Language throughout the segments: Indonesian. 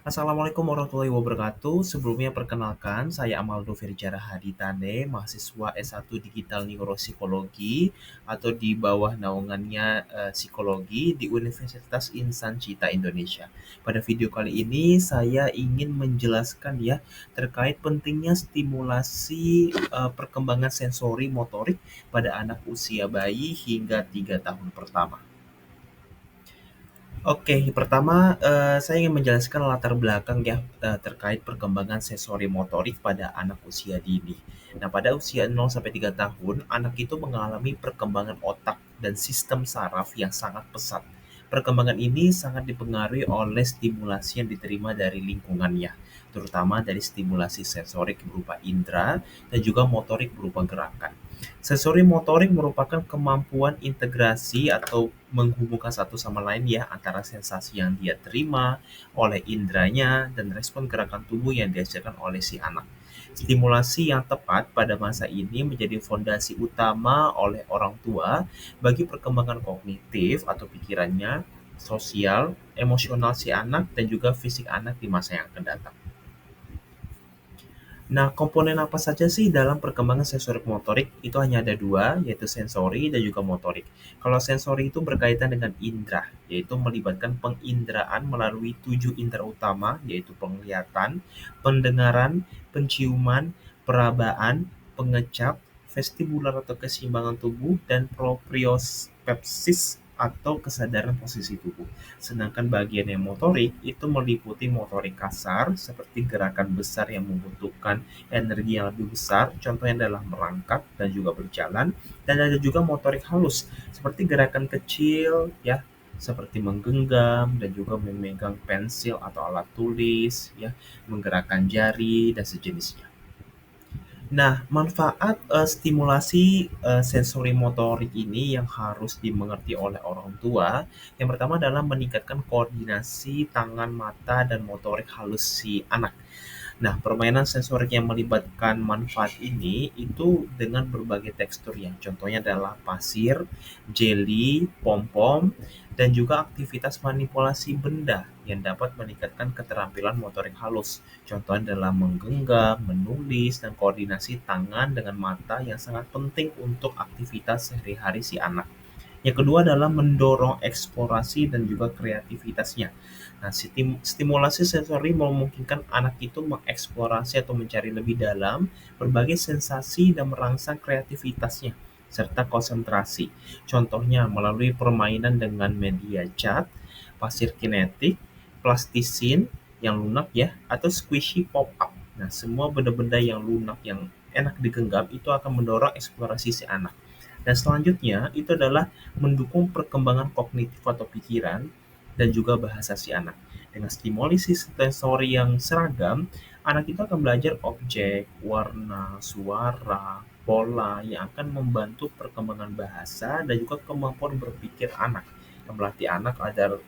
Assalamualaikum warahmatullahi wabarakatuh. Sebelumnya perkenalkan, saya Amaldo Firjara Haditane, mahasiswa S1 Digital Neuropsikologi atau di bawah naungannya psikologi di Universitas Insan Cita Indonesia. Pada video kali ini saya ingin menjelaskan ya terkait pentingnya stimulasi perkembangan sensori motorik pada anak usia bayi hingga 3 tahun pertama. Oke, pertama, saya ingin menjelaskan latar belakang ya, terkait perkembangan sensori motorik pada anak usia dini. Nah, pada usia 0 sampai 3 tahun, anak itu mengalami perkembangan otak dan sistem saraf yang sangat pesat. Perkembangan ini sangat dipengaruhi oleh stimulasi yang diterima dari lingkungannya, terutama dari stimulasi sensorik berupa indera dan juga motorik berupa gerakan. Sensori motorik merupakan kemampuan integrasi atau menghubungkan satu sama lain ya antara sensasi yang dia terima oleh inderanya dan respon gerakan tubuh yang dihasilkan oleh si anak. Stimulasi yang tepat pada masa ini menjadi fondasi utama oleh orang tua bagi perkembangan kognitif atau pikirannya, sosial, emosional si anak, dan juga fisik anak di masa yang akan datang. Nah, komponen apa saja sih dalam perkembangan sensorik motorik? Itu hanya ada dua, yaitu sensori dan juga motorik. Kalau sensori itu berkaitan dengan indera, yaitu melibatkan penginderaan melalui 7 indera utama, yaitu penglihatan, pendengaran, penciuman, perabaan, pengecap, vestibular atau keseimbangan tubuh, dan propriocepsis atau kesadaran posisi tubuh. Sedangkan bagian yang motorik itu meliputi motorik kasar seperti gerakan besar yang membutuhkan energi yang lebih besar, contohnya adalah merangkak dan juga berjalan, dan ada juga motorik halus seperti gerakan kecil ya, seperti menggenggam dan juga memegang pensil atau alat tulis ya, menggerakkan jari dan sejenisnya. Nah, manfaat, stimulasi, sensori motorik ini yang harus dimengerti oleh orang tua, yang pertama adalah meningkatkan koordinasi tangan, mata, dan motorik halus si anak. Nah, permainan sensorik yang melibatkan manfaat ini itu dengan berbagai tekstur ya. Contohnya adalah pasir, jeli, pom-pom, dan juga aktivitas manipulasi benda yang dapat meningkatkan keterampilan motorik halus. Contohnya adalah menggenggam, menulis, dan koordinasi tangan dengan mata yang sangat penting untuk aktivitas sehari-hari si anak. Yang kedua adalah mendorong eksplorasi dan juga kreativitasnya. Nah, stimulasi sensori memungkinkan anak itu mengeksplorasi atau mencari lebih dalam berbagai sensasi dan merangsang kreativitasnya serta konsentrasi. Contohnya melalui permainan dengan media cat, pasir kinetik, plastisin yang lunak ya, atau squishy pop-up. Nah, semua benda-benda yang lunak yang enak digenggam itu akan mendorong eksplorasi si anak. Dan selanjutnya itu adalah mendukung perkembangan kognitif atau pikiran dan juga bahasa si anak. Dengan stimulasi sensori yang seragam, anak itu akan belajar objek, warna, suara, pola yang akan membantu perkembangan bahasa dan juga kemampuan berpikir anak. Yang melatih anak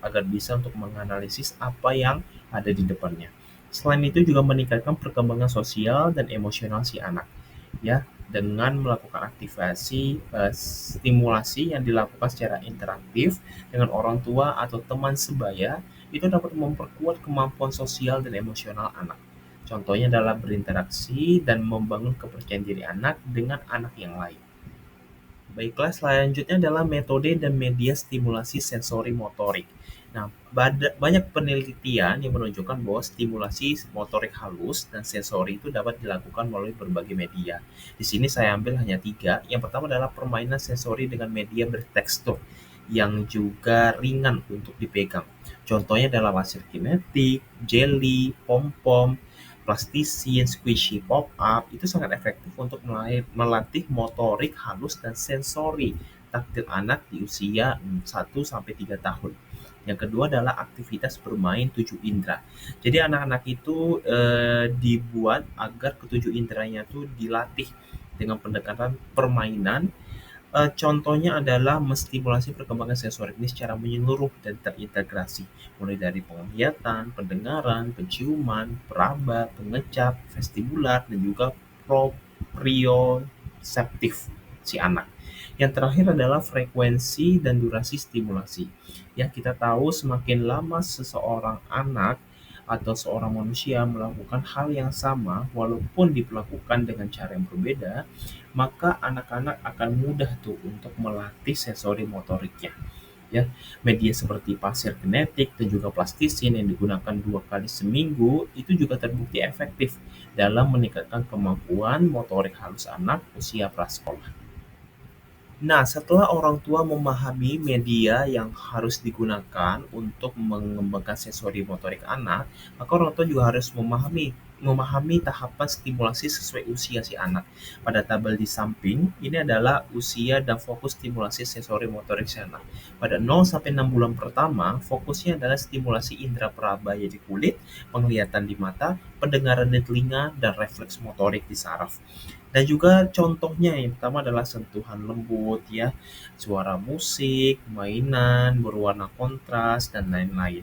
agar bisa untuk menganalisis apa yang ada di depannya. Selain itu juga meningkatkan perkembangan sosial dan emosional si anak ya dengan melakukan aktivasi stimulasi yang dilakukan secara interaktif dengan orang tua atau teman sebaya itu dapat memperkuat kemampuan sosial dan emosional anak. Contohnya adalah berinteraksi dan membangun kepercayaan diri anak dengan anak yang lain. Baiklah, selanjutnya adalah metode dan media stimulasi sensori motorik. Nah, banyak penelitian yang menunjukkan bahwa stimulasi motorik halus dan sensori itu dapat dilakukan melalui berbagai media. Di sini saya ambil hanya tiga. Yang pertama adalah permainan sensori dengan media bertekstur yang juga ringan untuk dipegang. Contohnya adalah pasir kinetik, jelly, pom-pom, plastisin, squishy, pop-up itu sangat efektif untuk melatih motorik halus dan sensori taktil anak di usia 1 sampai 3 tahun. Yang kedua adalah aktivitas bermain 7 indera. Jadi anak-anak itu dibuat agar ketujuh inderanya itu dilatih dengan pendekatan permainan. Contohnya adalah menstimulasi perkembangan sensorik ini secara menyeluruh dan terintegrasi, mulai dari penglihatan, pendengaran, penciuman, peraba, pengecap, vestibular, dan juga proprioseptif si anak. Yang terakhir adalah frekuensi dan durasi stimulasi. Ya, kita tahu semakin lama seseorang anak atau seorang manusia melakukan hal yang sama walaupun diperlakukan dengan cara yang berbeda, maka anak-anak akan mudah tuh untuk melatih sensori motoriknya. Ya, media seperti pasir kinetik dan juga plastisin yang digunakan 2 kali seminggu itu juga terbukti efektif dalam meningkatkan kemampuan motorik halus anak usia prasekolah. Nah, setelah orang tua memahami media yang harus digunakan untuk mengembangkan sensori motorik anak, maka orang tua juga harus memahami tahapan stimulasi sesuai usia si anak. Pada tabel di samping, ini adalah usia dan fokus stimulasi sensori motorik si anak. Pada 0 sampai 6 bulan pertama, fokusnya adalah stimulasi indera peraba di kulit, penglihatan di mata, pendengaran di telinga, dan refleks motorik di saraf. Dan juga contohnya yang pertama adalah sentuhan lembut ya, suara musik, mainan, berwarna kontras, dan lain-lain.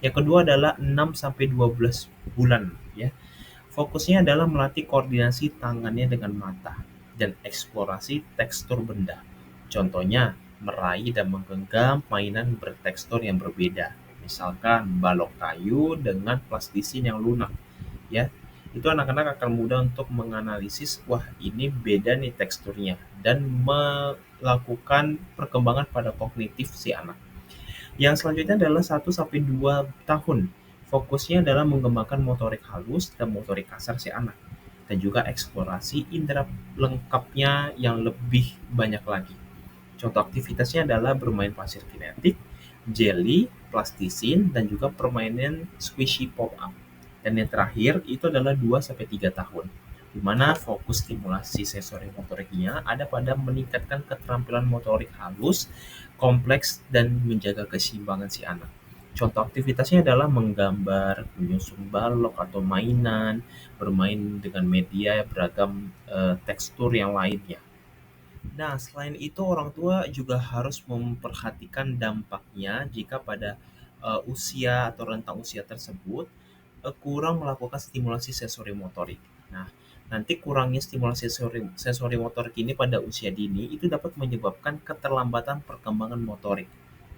Yang kedua adalah 6 sampai 12 bulan ya. Fokusnya adalah melatih koordinasi tangannya dengan mata dan eksplorasi tekstur benda. Contohnya, meraih dan menggenggam mainan bertekstur yang berbeda. Misalkan balok kayu dengan plastisin yang lunak ya, itu anak-anak akan mudah untuk menganalisis, wah ini beda nih teksturnya, dan melakukan perkembangan pada kognitif si anak. Yang selanjutnya adalah 1 sampai 2 tahun. Fokusnya adalah mengembangkan motorik halus dan motorik kasar si anak, dan juga eksplorasi indera lengkapnya yang lebih banyak lagi. Contoh aktivitasnya adalah bermain pasir kinetik, jelly, plastisin, dan juga permainan squishy pop-up. Dan yang terakhir itu adalah 2 sampai 3 tahun, di mana fokus stimulasi sensori motoriknya ada pada meningkatkan keterampilan motorik halus, kompleks, dan menjaga keseimbangan si anak. Contoh aktivitasnya adalah menggambar, menyusun balok atau mainan, bermain dengan media beragam tekstur yang lainnya. Nah, selain itu orang tua juga harus memperhatikan dampaknya jika pada usia atau rentang usia tersebut kurang melakukan stimulasi sensori motorik. Nah, nanti kurangnya stimulasi sensori motorik ini pada usia dini itu dapat menyebabkan keterlambatan perkembangan motorik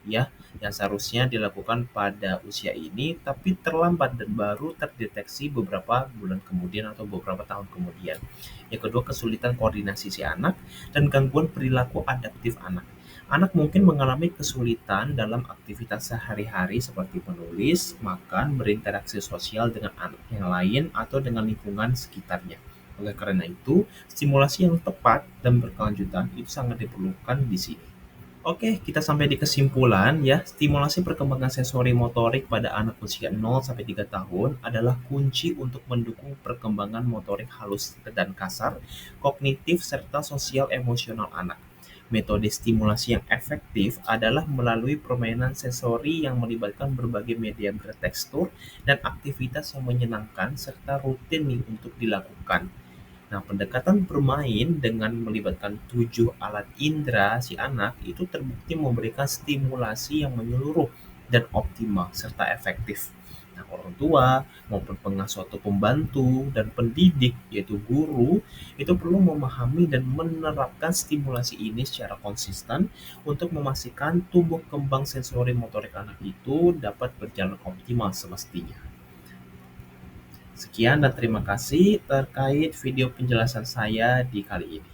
ya, yang seharusnya dilakukan pada usia ini tapi terlambat dan baru terdeteksi beberapa bulan kemudian atau beberapa tahun kemudian. Yang kedua, kesulitan koordinasi si anak dan gangguan perilaku adaptif anak. Anak mungkin mengalami kesulitan dalam aktivitas sehari-hari seperti menulis, makan, berinteraksi sosial dengan anak yang lain, atau dengan lingkungan sekitarnya. Oleh karena itu, stimulasi yang tepat dan berkelanjutan itu sangat diperlukan di sini. Oke, kita sampai di kesimpulan ya. Stimulasi perkembangan sensori motorik pada anak usia 0 sampai 3 tahun adalah kunci untuk mendukung perkembangan motorik halus dan kasar, kognitif serta sosial emosional anak. Metode stimulasi yang efektif adalah melalui permainan sensori yang melibatkan berbagai media bertekstur dan aktivitas yang menyenangkan serta rutin nih untuk dilakukan. Nah, pendekatan bermain dengan melibatkan 7 alat indera si anak itu terbukti memberikan stimulasi yang menyeluruh dan optimal serta efektif. Nah, orang tua maupun pengasuh atau pembantu dan pendidik yaitu guru itu perlu memahami dan menerapkan stimulasi ini secara konsisten untuk memastikan tumbuh kembang sensori motorik anak itu dapat berjalan optimal semestinya. Sekian dan terima kasih terkait video penjelasan saya di kali ini.